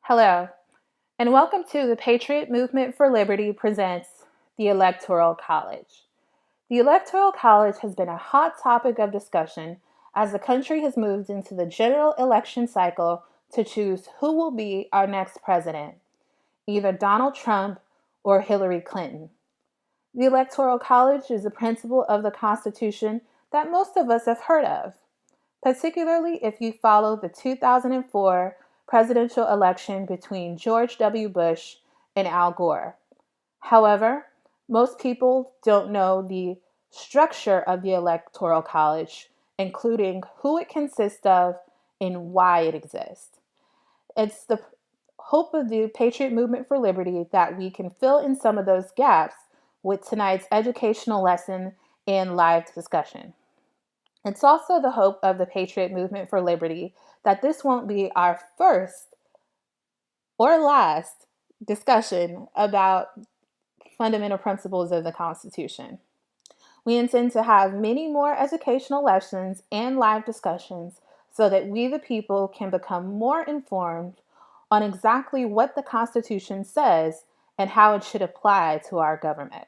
Hello, and welcome to the Patriot Movement for Liberty presents the Electoral College. The Electoral College has been a hot topic of discussion as the country has moved into the general election cycle to choose who will be our next president, either Donald Trump or Hillary Clinton. The Electoral College is a principle of the Constitution that most of us have heard of, particularly if you follow the 2004 presidential election between George W. Bush and Al Gore. However, most people don't know the structure of the Electoral College, including who it consists of and why it exists. It's the hope of the Patriot Movement for Liberty that we can fill in some of those gaps with tonight's educational lesson and live discussion. It's also the hope of the Patriot Movement for Liberty that this won't be our first or last discussion about fundamental principles of the Constitution. We intend to have many more educational lessons and live discussions so that we, the people, can become more informed on exactly what the Constitution says and how it should apply to our government.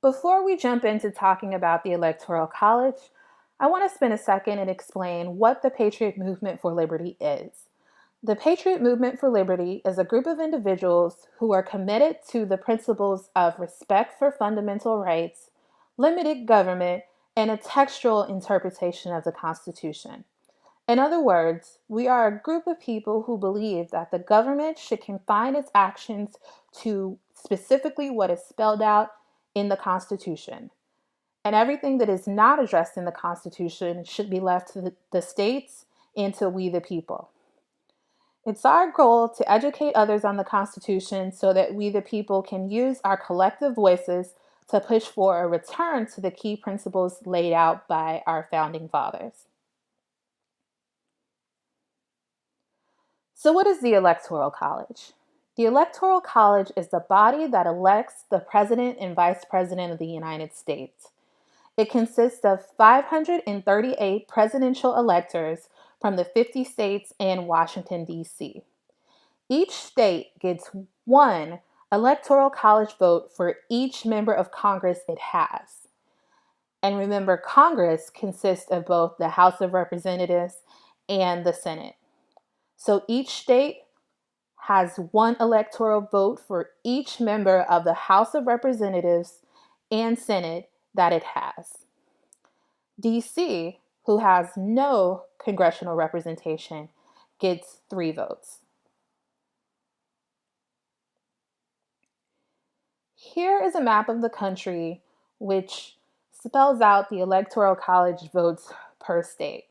Before we jump into talking about the Electoral College, I want to spend a second and explain what the Patriot Movement for Liberty is. The Patriot Movement for Liberty is a group of individuals who are committed to the principles of respect for fundamental rights, limited government, and a textual interpretation of the Constitution. In other words, we are a group of people who believe that the government should confine its actions to specifically what is spelled out in the Constitution. And everything that is not addressed in the Constitution should be left to the states and to we the people. It's our goal to educate others on the Constitution so that we the people can use our collective voices to push for a return to the key principles laid out by our founding fathers. So what is the Electoral College? The Electoral College is the body that elects the President and Vice President of the United States. It consists of 538 presidential electors from the 50 states and Washington, D.C. Each state gets one Electoral College vote for each member of Congress it has. And remember, Congress consists of both the House of Representatives and the Senate. So each state has one electoral vote for each member of the House of Representatives and Senate that it has. DC, who has no congressional representation, gets 3 votes. Here is a map of the country which spells out the Electoral College votes per state.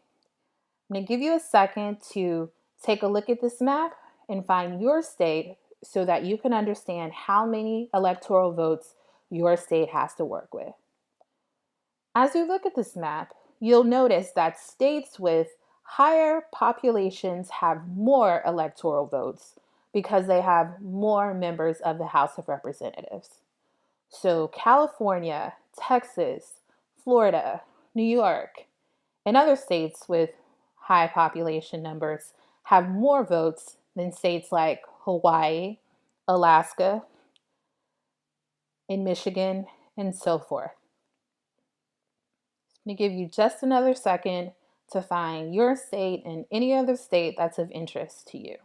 I'm going to give you a second to take a look at this map and find your state so that you can understand how many electoral votes your state has to work with. As you look at this map, you'll notice that states with higher populations have more electoral votes because they have more members of the House of Representatives. So California, Texas, Florida, New York, and other states with high population numbers have more votes than states like Hawaii, Alaska, and Michigan, and so forth. I'm going to give you just another second to find your state and any other state that's of interest to you.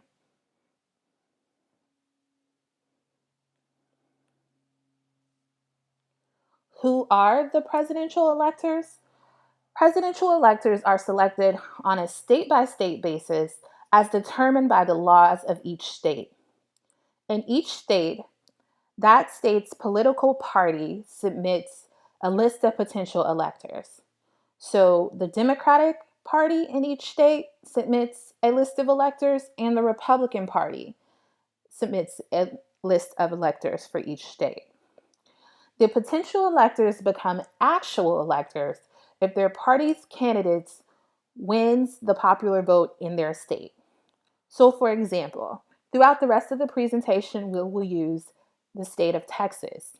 Who are the presidential electors? Presidential electors are selected on a state-by-state basis as determined by the laws of each state. In each state, that state's political party submits a list of potential electors. So the Democratic Party in each state submits a list of electors, and the Republican Party submits a list of electors for each state. The potential electors become actual electors if their party's candidates wins the popular vote in their state. So for example, throughout the rest of the presentation, we will use the state of Texas.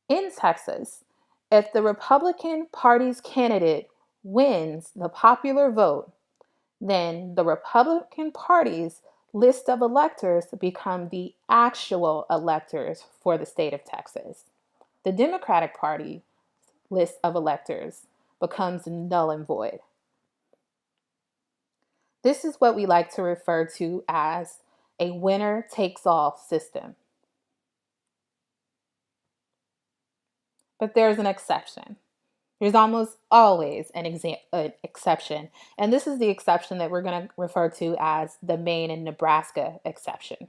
In Texas, if the Republican Party's candidate wins the popular vote, then the Republican Party's list of electors become the actual electors for the state of Texas. The Democratic Party list of electors becomes null and void. This is what we like to refer to as a winner takes all system. But there's an exception. There's almost always an exception. And this is the exception that we're going to refer to as the Maine and Nebraska exception.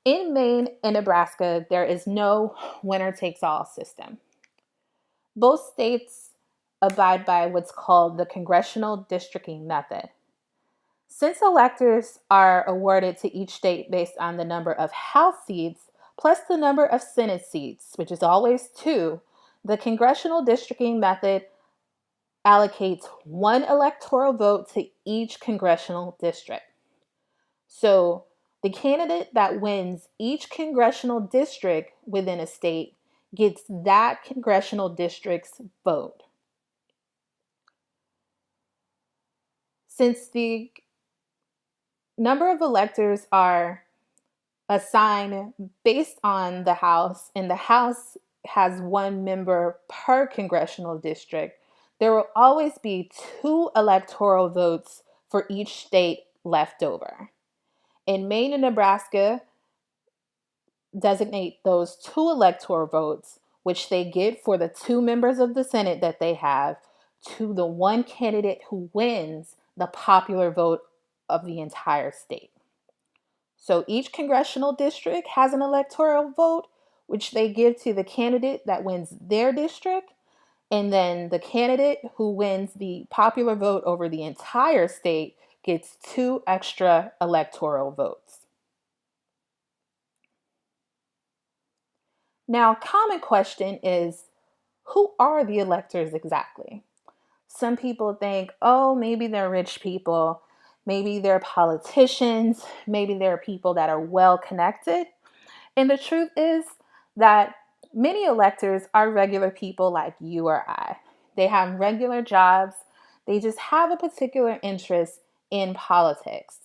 In Maine and Nebraska, there is no winner takes all system. Both states abide by what's called the congressional districting method. Since electors are awarded to each state based on the number of House seats plus the number of Senate seats, which is always 2, the congressional districting method allocates 1 electoral vote to each congressional district. So the candidate that wins each congressional district within a state gets that congressional district's vote. Since the number of electors are assigned based on the House, and the House has 1 member per congressional district, there will always be 2 electoral votes for each state left over. In Maine and Nebraska, designate those 2 electoral votes, which they get for the 2 members of the Senate that they have, to the 1 candidate who wins the popular vote of the entire state. So each congressional district has an electoral vote, which they give to the candidate that wins their district. And then the candidate who wins the popular vote over the entire state gets 2 extra electoral votes. Now, common question is, who are the electors exactly? Some people think, oh, maybe they're rich people, maybe they're politicians, maybe they're people that are well connected. And the truth is that many electors are regular people like you or I. They have regular jobs. They just have a particular interest in politics.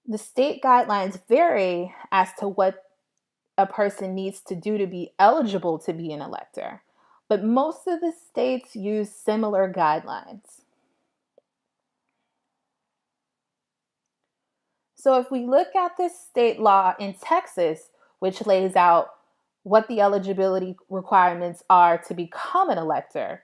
The state guidelines vary as to what a person needs to do to be eligible to be an elector, but most of the states use similar guidelines. So if we look at this state law in Texas, which lays out what the eligibility requirements are to become an elector,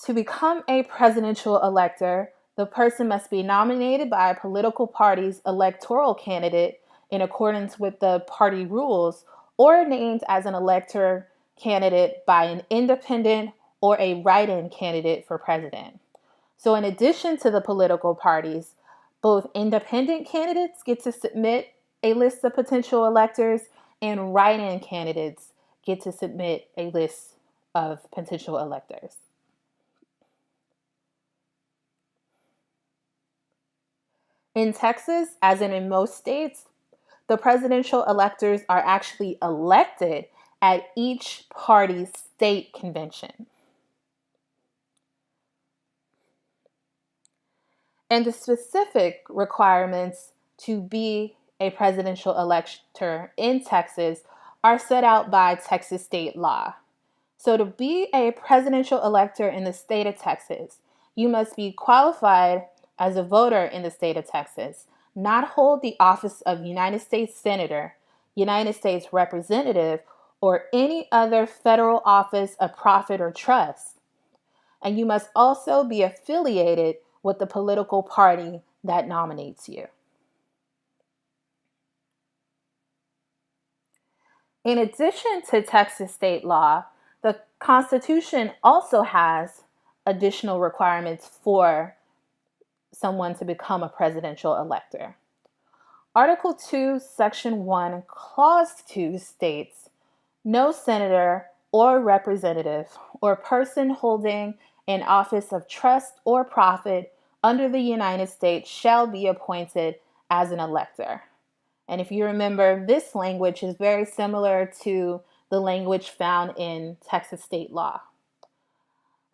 to become a presidential elector, the person must be nominated by a political party's electoral candidate in accordance with the party rules, or named as an elector candidate by an independent or a write-in candidate for president. So in addition to the political parties, both independent candidates get to submit a list of potential electors, and write-in candidates get to submit a list of potential electors. In Texas, as in most states, the presidential electors are actually elected at each party's state convention. And the specific requirements to be a presidential elector in Texas are set out by Texas state law. So to be a presidential elector in the state of Texas, you must be qualified as a voter in the state of Texas, not hold the office of United States Senator, United States Representative, or any other federal office of profit or trust. And you must also be affiliated with the political party that nominates you. In addition to Texas state law, the Constitution also has additional requirements for someone to become a presidential elector. Article 2, Section 1, Clause 2 states, no senator or representative or person holding an office of trust or profit under the United States shall be appointed as an elector. And if you remember, this language is very similar to the language found in Texas state law.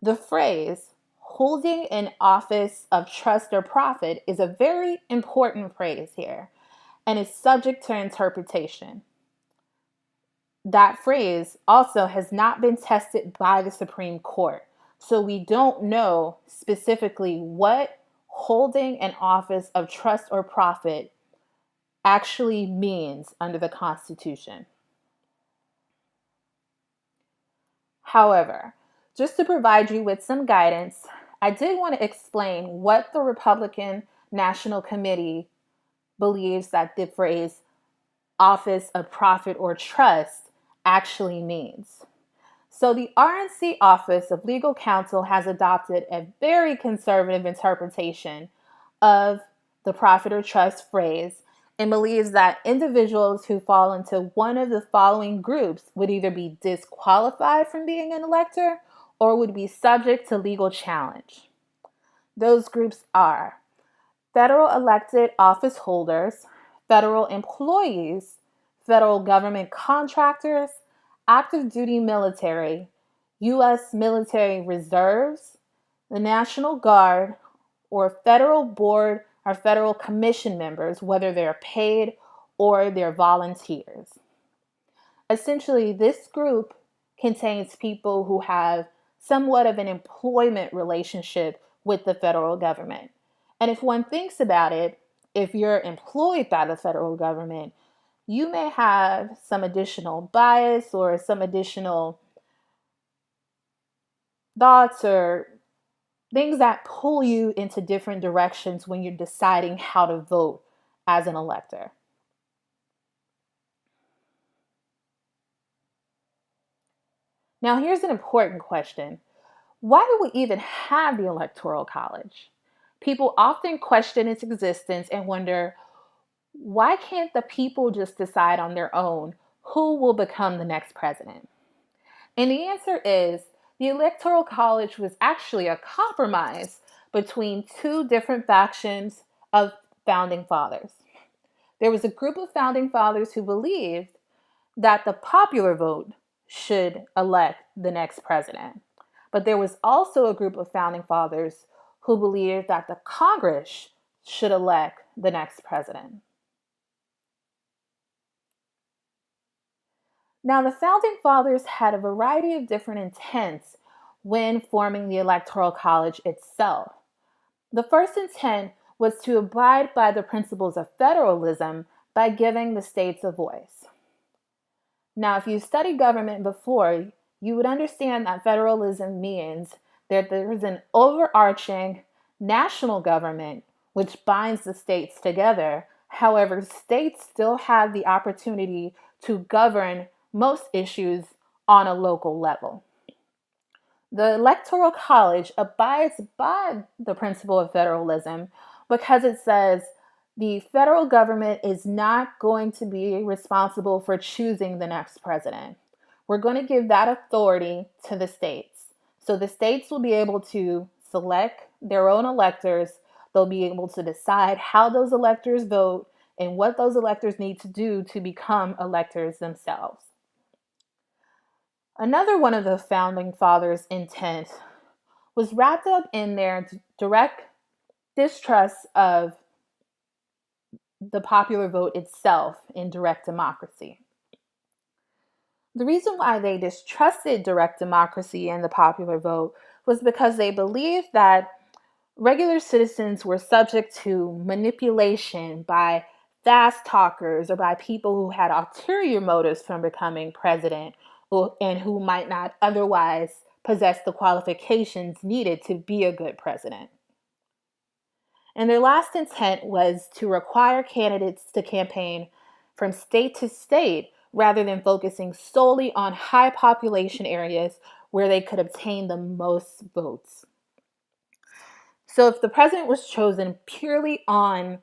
The phrase holding an office of trust or profit is a very important phrase here and is subject to interpretation. That phrase also has not been tested by the Supreme Court, so we don't know specifically what holding an office of trust or profit actually means under the Constitution. However, just to provide you with some guidance, I did want to explain what the Republican National Committee believes that the phrase office of profit or trust actually means. So the RNC Office of Legal Counsel has adopted a very conservative interpretation of the profit or trust phrase and believes that individuals who fall into one of the following groups would either be disqualified from being an elector or would be subject to legal challenge. Those groups are federal elected office holders, federal employees, federal government contractors, active duty military, U.S. military reserves, the National Guard, or federal board or federal commission members, whether they're paid or they're volunteers. Essentially, this group contains people who have somewhat of an employment relationship with the federal government. And if one thinks about it, if you're employed by the federal government, you may have some additional bias or some additional thoughts or things that pull you into different directions when you're deciding how to vote as an elector. Now, here's an important question. Why do we even have the Electoral College? People often question its existence and wonder, why can't the people just decide on their own who will become the next president? And the answer is the Electoral College was actually a compromise between two different factions of founding fathers. There was a group of founding fathers who believed that the popular vote should elect the next president. But there was also a group of founding fathers who believed that the Congress should elect the next president. Now, the founding fathers had a variety of different intents when forming the Electoral College itself. The first intent was to abide by the principles of federalism by giving the states a voice. Now, if you studied government before, you would understand that federalism means that there is an overarching national government which binds the states together. However, states still have the opportunity to govern most issues on a local level. The Electoral College abides by the principle of federalism because it says the federal government is not going to be responsible for choosing the next president. We're going to give that authority to the states. So the states will be able to select their own electors. They'll be able to decide how those electors vote and what those electors need to do to become electors themselves. Another one of the founding fathers' intent was wrapped up in their direct distrust of the popular vote itself in direct democracy. The reason why they distrusted direct democracy and the popular vote was because they believed that regular citizens were subject to manipulation by fast talkers or by people who had ulterior motives from becoming president and who might not otherwise possess the qualifications needed to be a good president. And their last intent was to require candidates to campaign from state to state rather than focusing solely on high population areas where they could obtain the most votes. So if the president was chosen purely on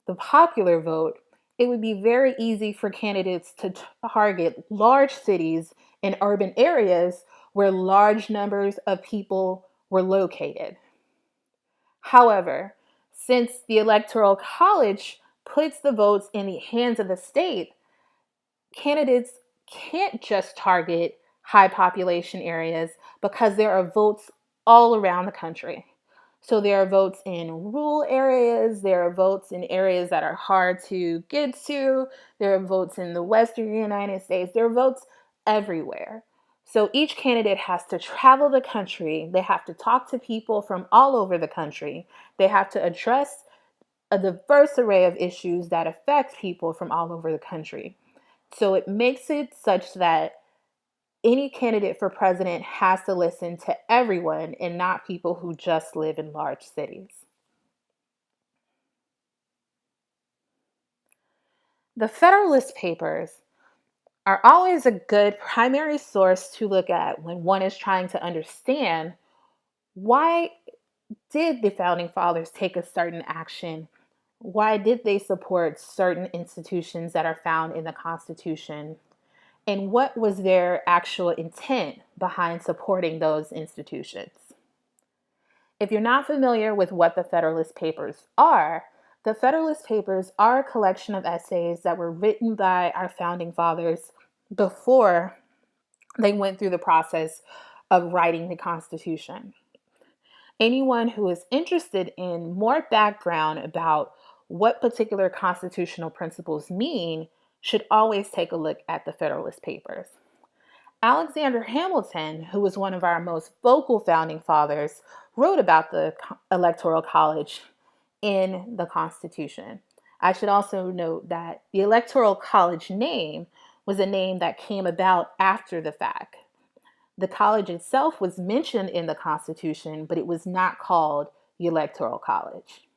the popular vote, it would be very easy for candidates to target large cities and urban areas where large numbers of people were located. However, since the Electoral College puts the votes in the hands of the state, candidates can't just target high population areas because there are votes all around the country. So there are votes in rural areas, there are votes in areas that are hard to get to, there are votes in the Western United States, there are votes everywhere. So each candidate has to travel the country, they have to talk to people from all over the country, they have to address a diverse array of issues that affect people from all over the country. So it makes it such that any candidate for president has to listen to everyone and not people who just live in large cities. The Federalist Papers are always a good primary source to look at when one is trying to understand why did the founding fathers take a certain action? Why did they support certain institutions that are found in the Constitution? And what was their actual intent behind supporting those institutions? If you're not familiar with what the Federalist Papers are, the Federalist Papers are a collection of essays that were written by our founding fathers before they went through the process of writing the Constitution. Anyone who is interested in more background about what particular constitutional principles mean should always take a look at the Federalist Papers. Alexander Hamilton, who was one of our most vocal founding fathers, wrote about the Electoral College in the Constitution. I should also note that the Electoral College name was a name that came about after the fact. The college itself was mentioned in the Constitution, but it was not called the Electoral College.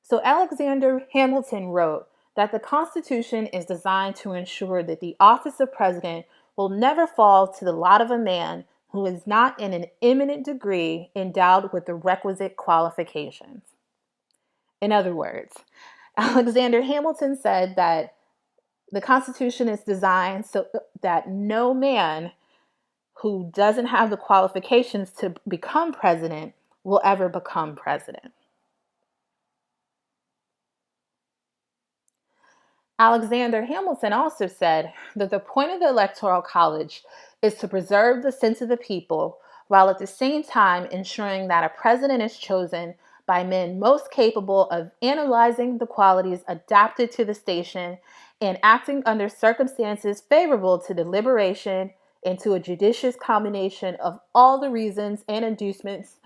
So Alexander Hamilton wrote that the Constitution is designed to ensure that the office of president will never fall to the lot of a man who is not in an eminent degree endowed with the requisite qualifications. In other words, Alexander Hamilton said that the Constitution is designed so that no man who doesn't have the qualifications to become president will ever become president. Alexander Hamilton also said that the point of the Electoral College is to preserve the sense of the people while at the same time ensuring that a president is chosen by men most capable of analyzing the qualities adapted to the station and acting under circumstances favorable to deliberation and to a judicious combination of all the reasons and inducements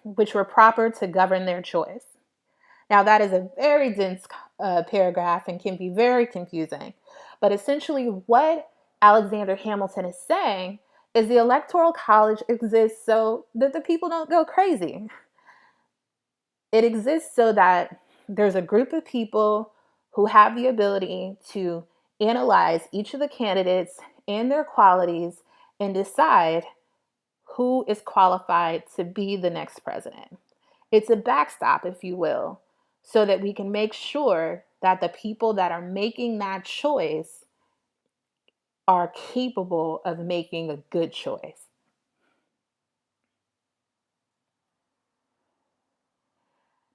which were proper to govern their choice. Now, that is a very dense paragraph and can be very confusing. But essentially, what Alexander Hamilton is saying is the Electoral College exists so that the people don't go crazy. It exists so that there's a group of people who have the ability to analyze each of the candidates and their qualities and decide who is qualified to be the next president. It's a backstop, if you will, so that we can make sure that the people that are making that choice are capable of making a good choice.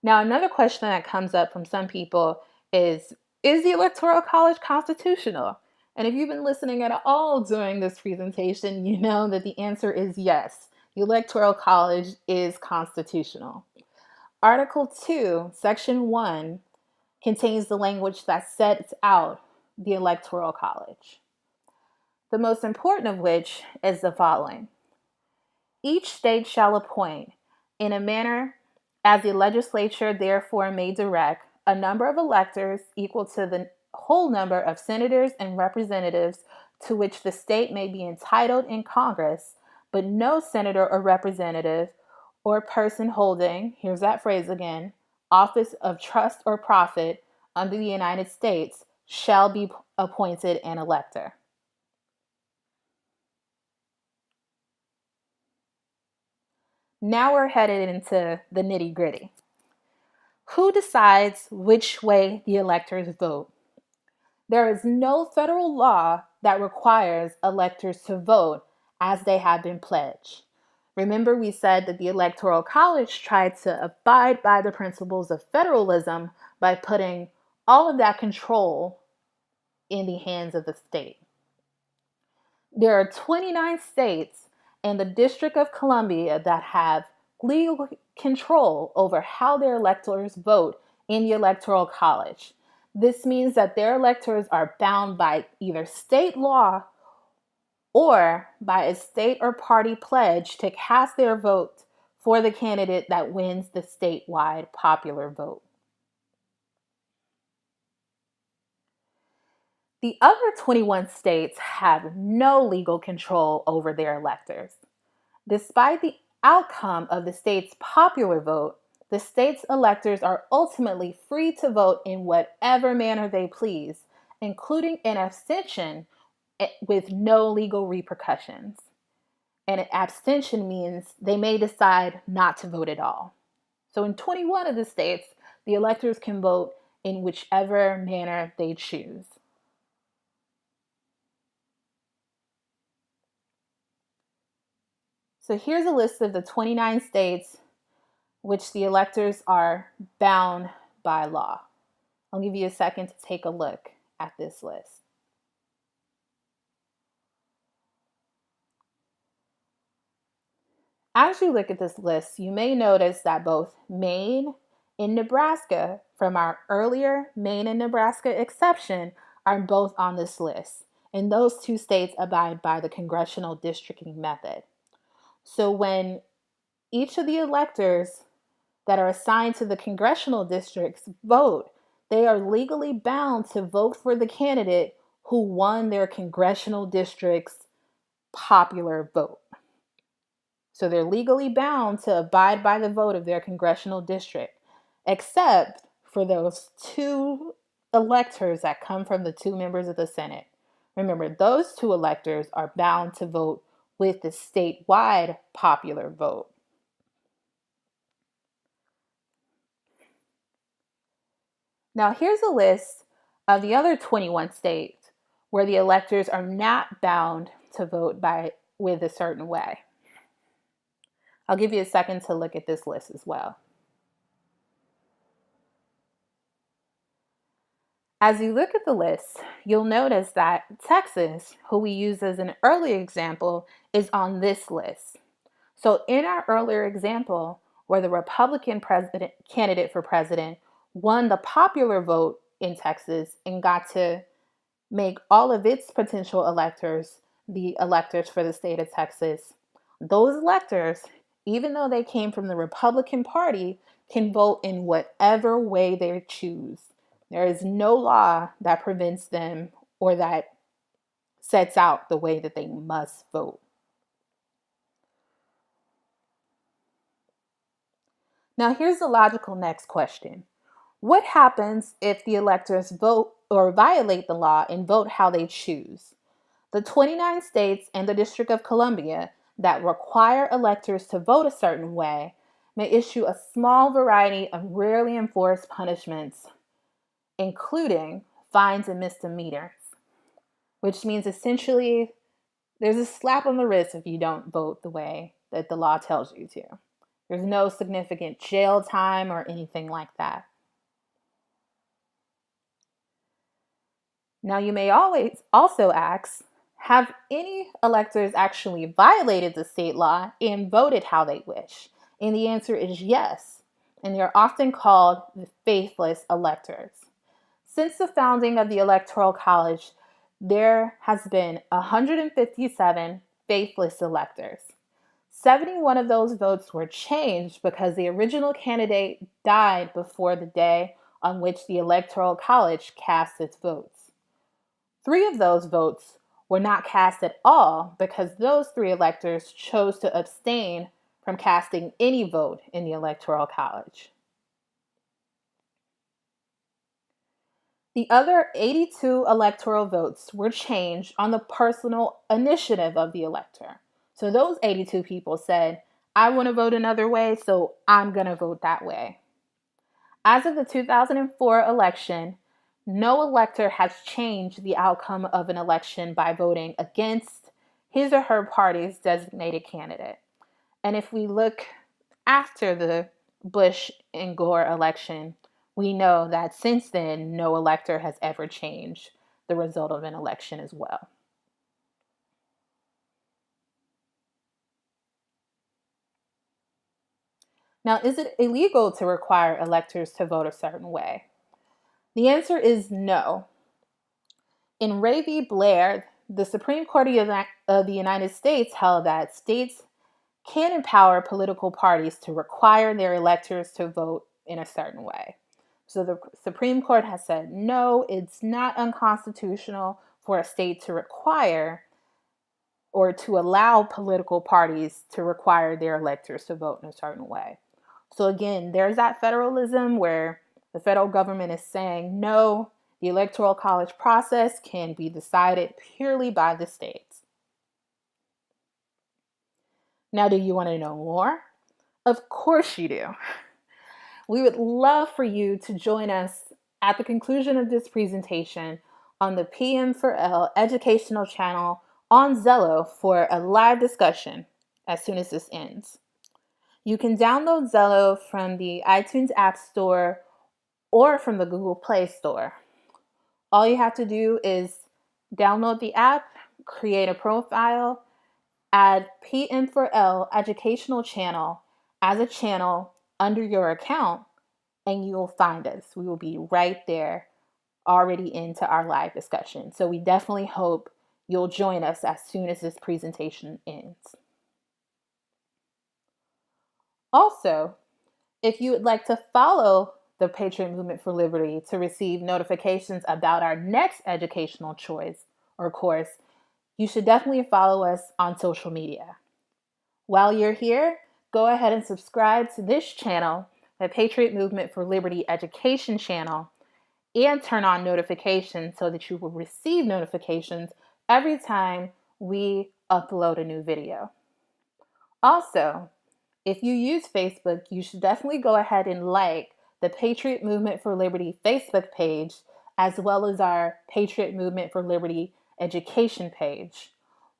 Now, another question that comes up from some people is the Electoral College constitutional? And if you've been listening at all during this presentation, you know that the answer is yes. The Electoral College is constitutional. Article 2, Section 1 contains the language that sets out the Electoral College. The most important of which is the following. Each state shall appoint, in a manner as the legislature therefore may direct, a number of electors equal to the whole number of senators and representatives to which the state may be entitled in Congress, but no senator or representative or person holding, here's that phrase again, office of trust or profit under the United States shall be appointed an elector. Now we're headed into the nitty-gritty. Who decides which way the electors vote? There is no federal law that requires electors to vote as they have been pledged. Remember, we said that the Electoral College tried to abide by the principles of federalism by putting all of that control in the hands of the state. There are 29 states, and the District of Columbia that have legal control over how their electors vote in the Electoral College. This means that their electors are bound by either state law or by a state or party pledge to cast their vote for the candidate that wins the statewide popular vote. The other 21 states have no legal control over their electors. Despite the outcome of the state's popular vote, the state's electors are ultimately free to vote in whatever manner they please, including an abstention with no legal repercussions. And an abstention means they may decide not to vote at all. So in 21 of the states, the electors can vote in whichever manner they choose. So here's a list of the 29 states which the electors are bound by law. I'll give you a second to take a look at this list. As you look at this list, you may notice that both Maine and Nebraska, from our earlier Maine and Nebraska exception, are both on this list. And those two states abide by the congressional districting method. So when each of the electors that are assigned to the congressional districts vote, they are legally bound to vote for the candidate who won their congressional district's popular vote. So they're legally bound to abide by the vote of their congressional district, except for those two electors that come from the two members of the Senate. Remember, those two electors are bound to vote with the statewide popular vote. Now, here's a list of the other 21 states where the electors are not bound to vote with a certain way. I'll give you a second to look at this list as well. As you look at the list, you'll notice that Texas, who we used as an earlier example, is on this list. So in our earlier example, where the Republican candidate for president won the popular vote in Texas and got to make all of its potential electors the electors for the state of Texas, those electors, even though they came from the Republican Party, can vote in whatever way they choose. There is no law that prevents them or that sets out the way that they must vote. Now, here's the logical next question. What happens if the electors vote or violate the law and vote how they choose? The 29 states and the District of Columbia that require electors to vote a certain way may issue a small variety of rarely enforced punishments, including fines and misdemeanors, which means essentially there's a slap on the wrist if you don't vote the way that the law tells you to. There's no significant jail time or anything like that. Now, you may always also ask, have any electors actually violated the state law and voted how they wish? And the answer is yes. And they're often called the faithless electors. Since the founding of the Electoral College, there has been 157 faithless electors. 71 of those votes were changed because the original candidate died before the day on which the Electoral College cast its votes. 3 of those votes were not cast at all because those 3 electors chose to abstain from casting any vote in the Electoral College. The other 82 electoral votes were changed on the personal initiative of the elector. So those 82 people said, I want to vote another way, so I'm going to vote that way. As of the 2004 election, no elector has changed the outcome of an election by voting against his or her party's designated candidate. And if we look after the Bush and Gore election, we know that since then, no elector has ever changed the result of an election as well. Now, is it illegal to require electors to vote a certain way? The answer is no. In Ray v. Blair, the Supreme Court of the United States held that states can empower political parties to require their electors to vote in a certain way. So the Supreme Court has said, no, it's not unconstitutional for a state to require or to allow political parties to require their electors to vote in a certain way. So again, there's that federalism where the federal government is saying, no, the Electoral College process can be decided purely by the states. Now, do you want to know more? Of course you do. We would love for you to join us at the conclusion of this presentation on the PM4L educational channel on Zello for a live discussion as soon as this ends. You can download Zello from the iTunes App Store or from the Google Play Store. All you have to do is download the app, create a profile, add PM4L educational channel as a channel under your account, and you will find us. We will be right there, already into our live discussion. So we definitely hope you'll join us as soon as this presentation ends. Also, if you would like to follow the Patriot Movement for Liberty to receive notifications about our next educational choice or course, you should definitely follow us on social media. While you're here, go ahead and subscribe to this channel, the Patriot Movement for Liberty Education channel, and turn on notifications so that you will receive notifications every time we upload a new video. Also, if you use Facebook, you should definitely go ahead and like the Patriot Movement for Liberty Facebook page, as well as our Patriot Movement for Liberty education page,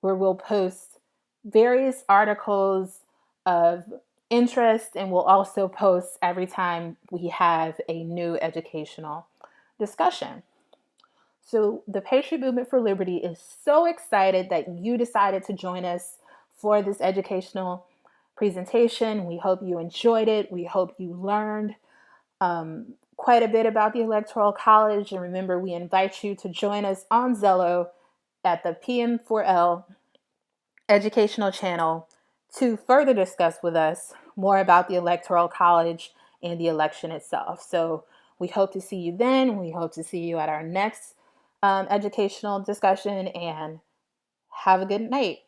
where we'll post various articles of interest, and we'll also post every time we have a new educational discussion. So the Patriot Movement for Liberty is so excited that you decided to join us for this educational presentation. We hope you enjoyed it. We hope you learned quite a bit about the Electoral College. And remember, we invite you to join us on Zello at the PM4L educational channel to further discuss with us more about the Electoral College and the election itself. So we hope to see you then. We hope to see you at our next educational discussion, and have a good night.